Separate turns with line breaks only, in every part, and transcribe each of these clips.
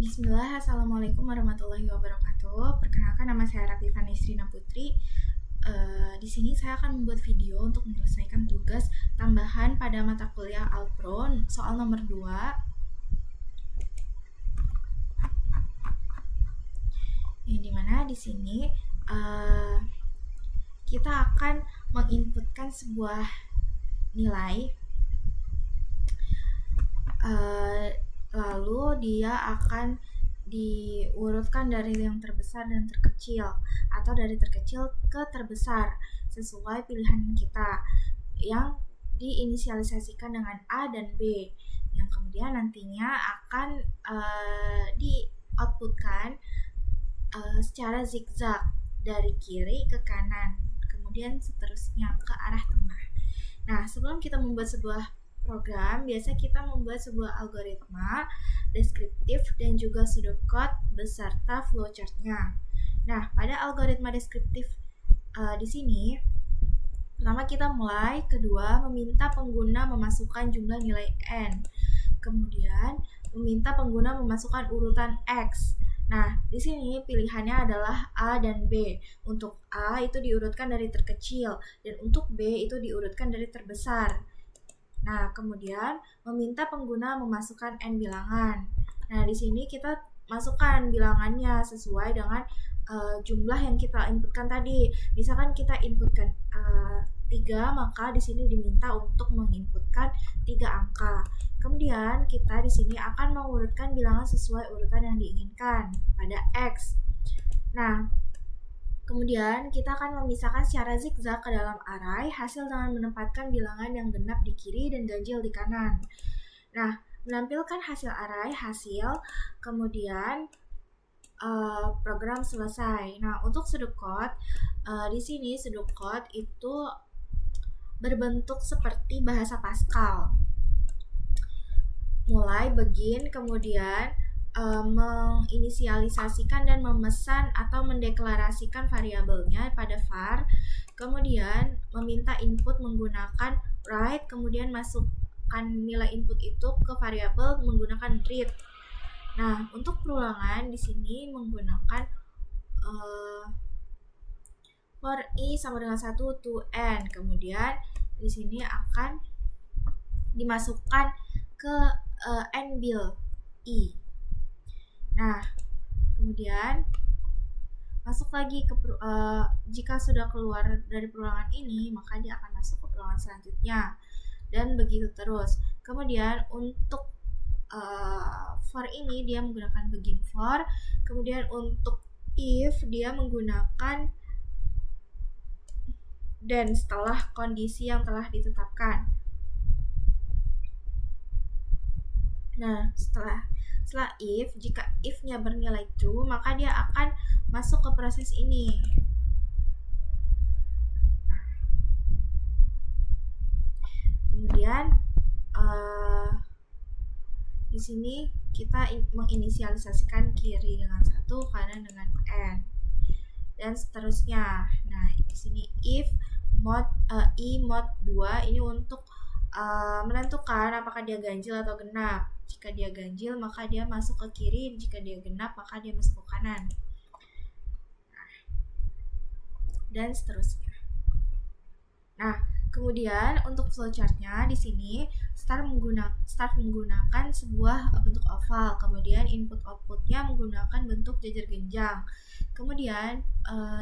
Bismillah, Assalamualaikum warahmatullahi wabarakatuh. Perkenalkan, nama saya Rati Vanisrina Putri. Di sini saya akan membuat video untuk menyelesaikan tugas tambahan pada mata kuliah Alpro soal nomor 2. Yang dimana di sini kita akan menginputkan sebuah nilai, lalu dia akan diurutkan dari yang terbesar dan terkecil, atau dari terkecil ke terbesar sesuai pilihan kita yang diinisialisasikan dengan A dan B, yang kemudian nantinya akan di outputkan secara zigzag dari kiri ke kanan, kemudian seterusnya ke arah tengah. Nah, sebelum kita membuat sebuah program, biasa kita membuat sebuah algoritma deskriptif dan juga pseudocode beserta flowchart-nya. Nah, pada algoritma deskriptif di sini, pertama kita mulai, kedua meminta pengguna memasukkan jumlah nilai n, kemudian meminta pengguna memasukkan urutan x. Nah, di sini pilihannya adalah A dan B. Untuk A itu diurutkan dari terkecil dan untuk B itu diurutkan dari terbesar. Nah, kemudian meminta pengguna memasukkan n bilangan. Nah, di sini kita masukkan bilangannya sesuai dengan jumlah yang kita inputkan tadi. Misalkan kita inputkan 3, maka di sini diminta untuk menginputkan 3 angka. Kemudian kita di sini akan mengurutkan bilangan sesuai urutan yang diinginkan pada X. Nah, kemudian kita akan memisahkan secara zigzag ke dalam array hasil dengan menempatkan bilangan yang genap di kiri dan ganjil di kanan. Nah, menampilkan hasil array, kemudian program selesai. Nah, untuk pseudocode, di sini pseudocode itu berbentuk seperti bahasa Pascal. Mulai begin, kemudian menginisialisasikan dan memesan atau mendeklarasikan variabelnya pada var, kemudian meminta input menggunakan write, kemudian masukkan nilai input itu ke variabel menggunakan read. Nah, untuk perulangan di sini menggunakan for i sama dengan 1 to n, kemudian di sini akan dimasukkan ke n bil i. Nah, kemudian masuk lagi ke jika sudah keluar dari perulangan ini, maka dia akan masuk ke perulangan selanjutnya, dan begitu terus. Kemudian untuk for ini dia menggunakan begin for, kemudian untuk if dia menggunakan dan setelah kondisi yang telah ditetapkan. Nah, setelah if, jika if-nya bernilai true, maka dia akan masuk ke proses ini. Nah, kemudian di sini kita menginisialisasikan kiri dengan 1, kanan dengan n, dan seterusnya. Nah, di sini if mod i mod 2 ini untuk menentukan apakah dia ganjil atau genap. Jika dia ganjil, maka dia masuk ke kiri. Jika dia genap, maka dia masuk ke kanan. Nah, dan seterusnya. Nah, kemudian untuk flowchart-nya di sini start menggunakan sebuah bentuk oval, kemudian input-output-nya menggunakan bentuk jajar genjang. Kemudian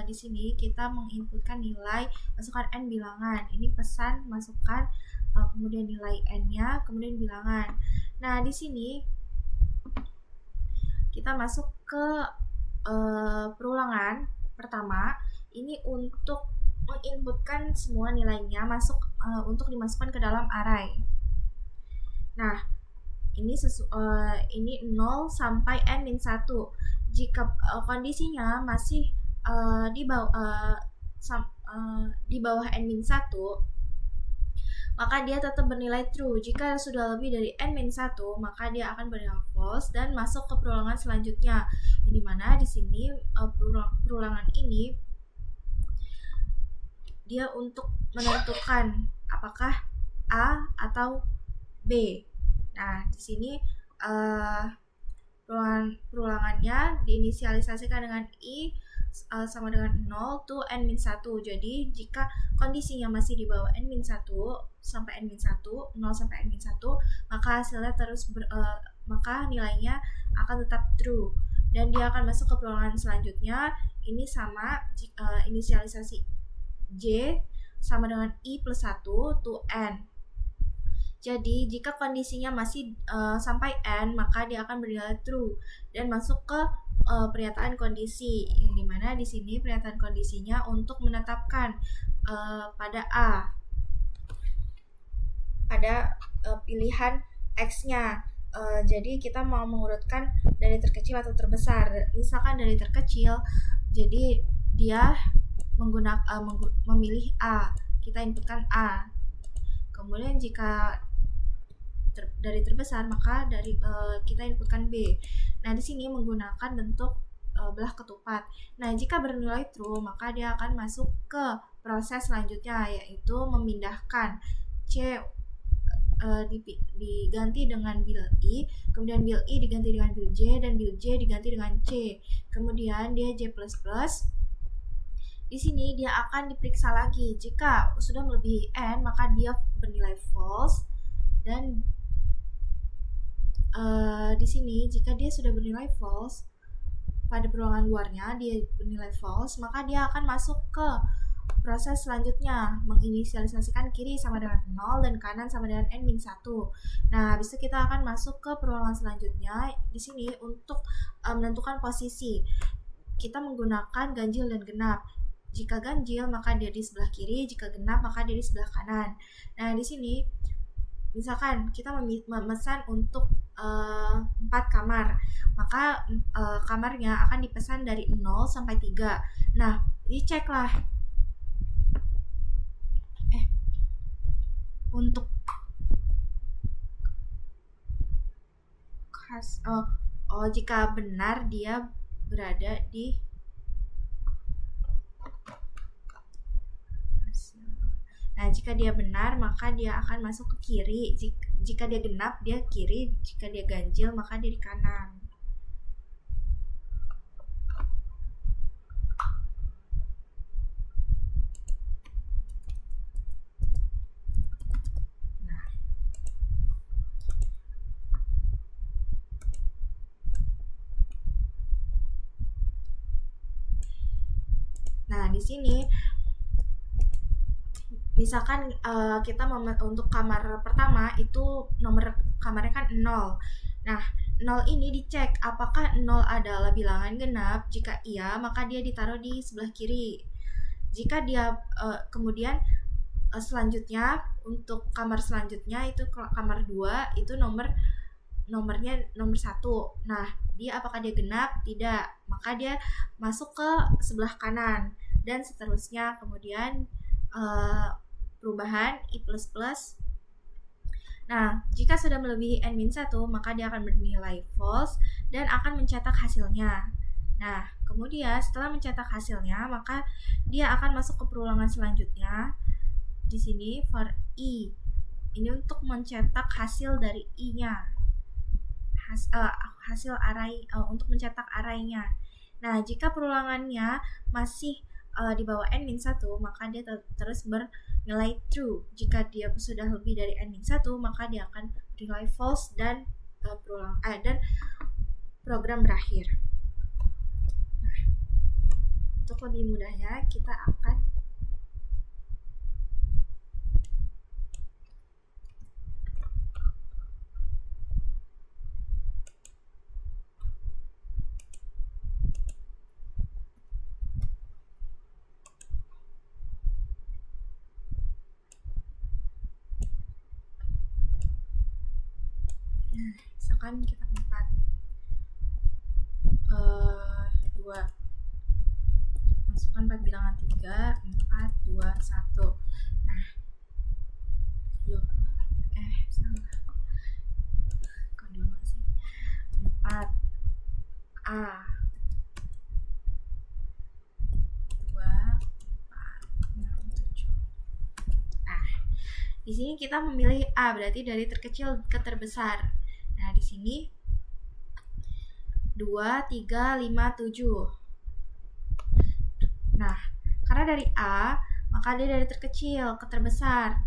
di sini kita menginputkan nilai, masukkan n bilangan. Ini pesan, masukkan kemudian nilai n-nya, kemudian bilangan. Nah, di sini kita masuk ke perulangan pertama. Ini untuk menginputkan semua nilainya untuk dimasukkan ke dalam array. Nah, ini 0 sampai n-1. Jika kondisinya masih di bawah n-1, maka dia tetap bernilai true. Jika sudah lebih dari n-1, maka dia akan bernilai false dan masuk ke perulangan selanjutnya. Di mana di sini perulangan ini dia untuk menentukan apakah A atau B. Nah, di sini perulangan perulangannya diinisialisasikan dengan I sama dengan 0 to n-1. Jadi jika kondisinya masih di bawah n-1 sampai n-1, 0 sampai n-1, maka hasilnya maka nilainya akan tetap true dan dia akan masuk ke perulangan selanjutnya. Ini sama inisialisasi J sama dengan I plus 1 to n. Jadi jika kondisinya masih sampai n, maka dia akan bernilai true dan masuk ke pernyataan kondisi, yang dimana di sini pernyataan kondisinya untuk menetapkan pada A, pada pilihan X-nya. Jadi kita mau mengurutkan dari terkecil atau terbesar. Misalkan dari terkecil, jadi dia memilih A, kita inputkan A. Kemudian jika dari terbesar, maka kita inputkan B. Nah, di sini menggunakan bentuk belah ketupat. Nah, jika bernilai true, maka dia akan masuk ke proses selanjutnya, yaitu memindahkan C diganti dengan bil I, kemudian bil I diganti dengan bil J, dan bil J diganti dengan C. Kemudian dia J++. Di sini dia akan diperiksa lagi. Jika sudah melebihi n, maka dia bernilai false. Dan di sini jika dia sudah bernilai false, pada perulangan luarnya dia bernilai false, maka dia akan masuk ke proses selanjutnya, menginisialisasikan kiri sama dengan 0 dan kanan sama dengan n-1. Nah, habis itu kita akan masuk ke perulangan selanjutnya. Di sini untuk menentukan posisi, kita menggunakan ganjil dan genap. Jika ganjil, maka dia di sebelah kiri, jika genap, maka dia di sebelah kanan. Nah, di sini misalkan kita memesan untuk 4 kamar, maka kamarnya akan dipesan dari 0 sampai 3. Nah, diceklah untuk jika benar dia berada di jika dia benar, maka dia akan masuk ke kiri. Jika dia genap, dia kiri. Jika dia ganjil, maka dia di kanan. Nah, di sini misalkan kita untuk kamar pertama itu nomor kamarnya kan 0. Nah, 0 ini dicek apakah 0 adalah bilangan genap. Jika iya, maka dia ditaruh di sebelah kiri. Jika dia kemudian selanjutnya untuk kamar selanjutnya itu kamar 2 itu nomornya nomor 1. Nah, dia apakah dia genap? Tidak. Maka dia masuk ke sebelah kanan dan seterusnya. Kemudian perubahan I++. Nah, jika sudah melebihi n-1, maka dia akan bernilai false dan akan mencetak hasilnya. Nah, kemudian setelah mencetak hasilnya, maka dia akan masuk ke perulangan selanjutnya. Di sini for I. Ini untuk mencetak hasil dari I-nya. Hasil array untuk mencetak array-nya. Nah, jika perulangannya masih di bawah n-1, maka dia terus bernilai true. Jika dia sudah lebih dari n-1, maka dia akan bernilai false dan dan program berakhir. Nah, untuk lebih mudahnya kita akan misalkan kita 2 masukkan 4 bilangan 3, 4, 2, 1. Nah, salah. Kedua sih 4 A 2, 4, 6, 7. Nah, di sini kita memilih A, berarti dari terkecil ke terbesar. Nah, di sini 2, 3, 5, 7. Nah, karena dari A, maka dia dari terkecil ke terbesar.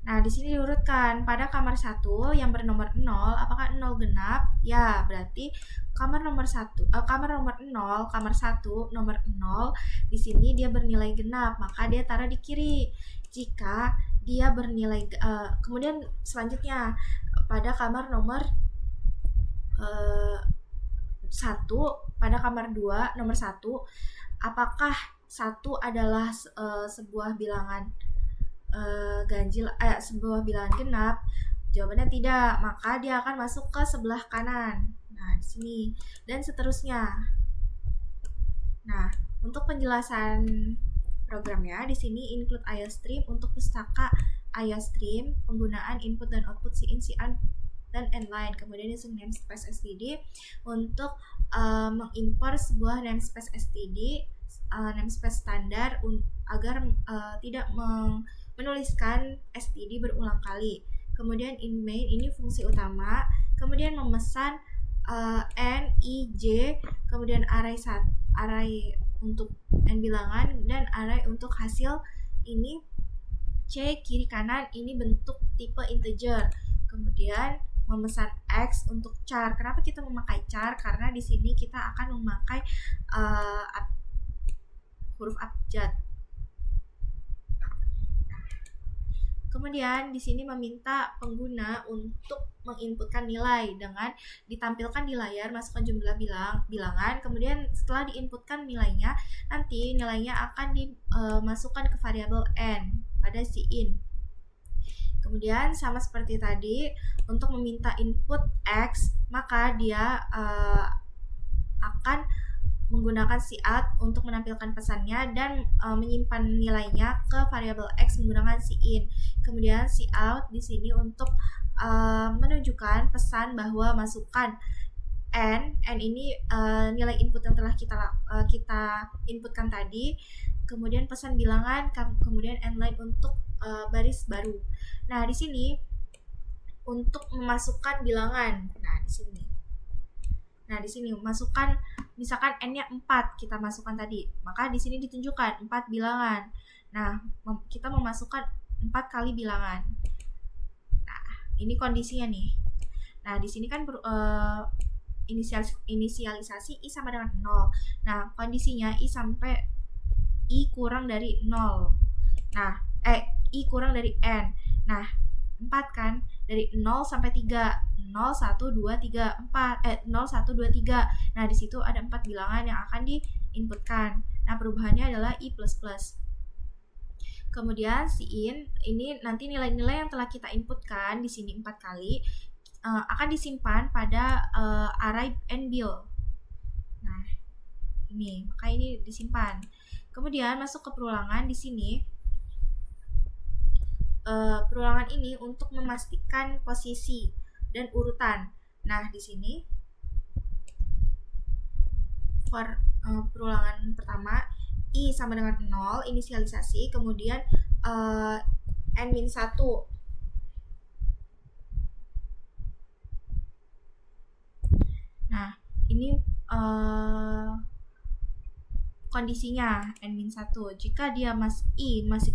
Nah, di sini diurutkan pada kamar 1 yang bernomor 0, apakah 0 genap? Ya, berarti kamar nomor 1, kamar nomor 0, kamar 1 nomor 0, di sini dia bernilai genap, maka dia taruh di kiri. Jika dia bernilai kemudian selanjutnya pada kamar nomor 1, pada kamar 2 nomor 1, apakah 1 adalah sebuah bilangan ganjil, sebuah bilangan genap? Jawabannya tidak, maka dia akan masuk ke sebelah kanan. Nah, di sini dan seterusnya. Nah, untuk penjelasan programnya di sini include IOStream untuk pustaka IOStream, penggunaan input dan output CIN, CIAN dan inline. Kemudian using namespace std untuk mengimpor sebuah namespace std, namespace standar agar tidak menuliskan std berulang kali. Kemudian in main ini fungsi utama, kemudian memesan n, i, j, kemudian array untuk n bilangan dan array untuk hasil ini c kiri kanan, ini bentuk tipe integer. Kemudian memesan x untuk char. Kenapa kita memakai char? Karena di sini kita akan memakai huruf abjad. Kemudian di sini meminta pengguna untuk menginputkan nilai dengan ditampilkan di layar, masukkan jumlah bilangan, kemudian setelah diinputkan nilainya, nanti nilainya akan dimasukkan ke variabel n pada CIN. Kemudian sama seperti tadi, untuk meminta input x, maka dia akan menggunakan cout untuk menampilkan pesannya dan menyimpan nilainya ke variabel x menggunakan CIN. Kemudian cout di sini untuk menunjukkan pesan bahwa masukkan n ini nilai input yang telah kita inputkan tadi. Kemudian pesan bilangan, kemudian nline untuk baris baru. Nah, di sini untuk memasukkan bilangan. Nah, di sini masukkan misalkan n-nya 4 kita masukkan tadi, maka di sini ditunjukkan 4 bilangan. Nah, kita memasukkan 4 kali bilangan. Nah, ini kondisinya nih. Nah, di sini kan inisialisasi i sama dengan 0. Nah, kondisinya i kurang dari 0. Nah, i kurang dari n. Nah, 4 kan, dari 0 sampai 3. 0, 1, 2, 3, 4. 0, 1, 2, 3. Nah, di situ ada 4 bilangan yang akan diinputkan. Nah, perubahannya adalah i++. Kemudian CIN, ini nanti nilai-nilai yang telah kita inputkan di sini 4 kali akan disimpan pada array nbil. Nah, ini, maka ini disimpan. Kemudian masuk ke perulangan di sini. Perulangan ini untuk memastikan posisi dan urutan. Nah, di sini for perulangan pertama i sama dengan 0 inisialisasi, kemudian n-1. Nah, ini kondisinya n-1. Jika dia i masih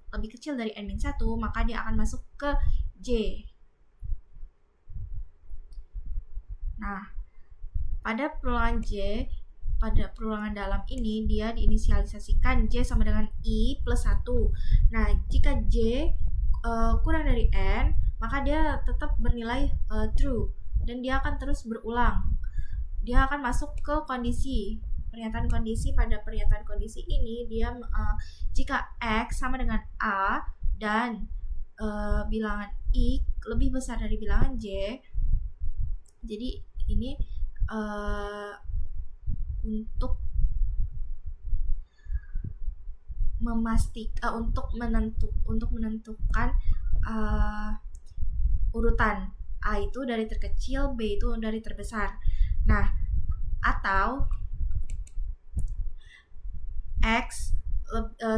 lebih kecil dari n-1, maka dia akan masuk ke j. Nah, pada perulangan j, pada perulangan dalam ini dia diinisialisasikan j sama dengan i plus 1. Nah, jika j kurang dari n, maka dia tetap bernilai true dan dia akan terus berulang. Dia akan masuk ke kondisi pernyataan kondisi. Pada pernyataan kondisi ini dia jika x sama dengan a dan bilangan i lebih besar dari bilangan j, jadi ini untuk menentukan urutan A itu dari terkecil, B itu dari terbesar. Nah, atau X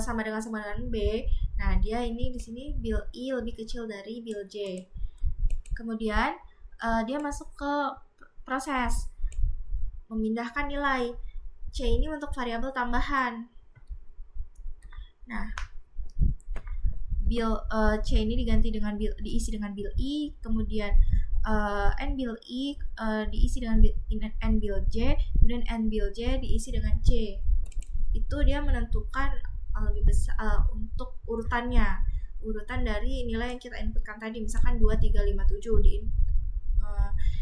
sama dengan B. Nah, dia ini di sini bil I lebih kecil dari bil J. Kemudian dia masuk ke proses. memindahkan nilai C ini untuk variabel tambahan. Nah, C ini diganti dengan diisi dengan bil I, kemudian n bil I diisi dengan n bil J, kemudian n bil J diisi dengan C. Itu dia menentukan lebih besar untuk urutannya, urutan dari nilai yang kita inputkan tadi, misalkan 2, 3, 5, 7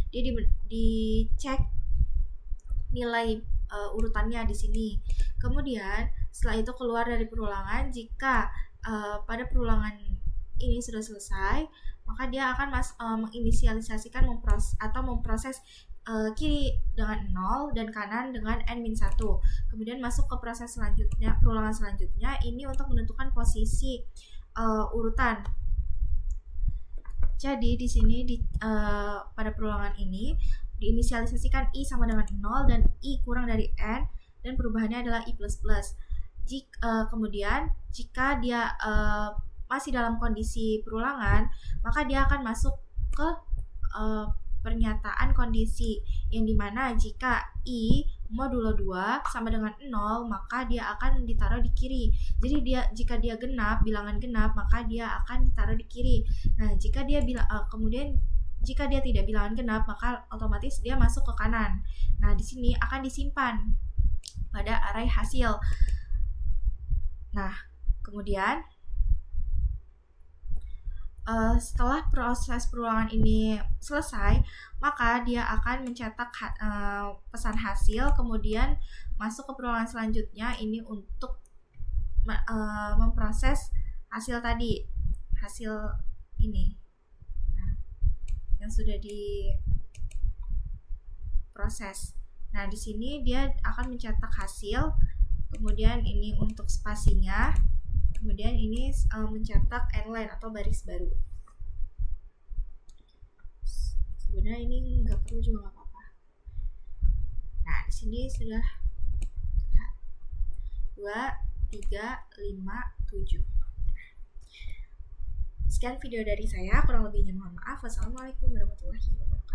dia dicek nilai urutannya di sini. Kemudian setelah itu keluar dari perulangan, jika pada perulangan ini sudah selesai, maka dia akan menginisialisasikan memproses kiri dengan 0 dan kanan dengan n-1. Kemudian masuk ke proses selanjutnya, perulangan selanjutnya ini untuk menentukan posisi urutan. Jadi di sini pada perulangan ini diinisialisasikan I sama dengan 0 dan I kurang dari n dan perubahannya adalah I++. Kemudian jika dia masih dalam kondisi perulangan, maka dia akan masuk ke pernyataan kondisi yang dimana jika I modulo 2 sama dengan 0, maka dia akan ditaruh di kiri. Jadi jika dia genap, bilangan genap, maka dia akan ditaruh di kiri. Nah, jika dia jika dia tidak bilangan genap, maka otomatis dia masuk ke kanan. Nah, di sini akan disimpan pada array hasil. Nah, kemudian setelah proses perulangan ini selesai, maka dia akan mencetak pesan hasil, kemudian masuk ke perulangan selanjutnya ini untuk memproses hasil tadi, hasil ini yang sudah diproses. Nah, di sini dia akan mencetak hasil, kemudian ini untuk spasinya, kemudian ini mencetak n-line atau baris baru. Sebenarnya ini nggak perlu juga nggak apa-apa. Nah, di sini sudah 2, 3, 5, 7. Sekian video dari saya, kurang lebihnya mohon maaf. Wassalamualaikum warahmatullahi wabarakatuh.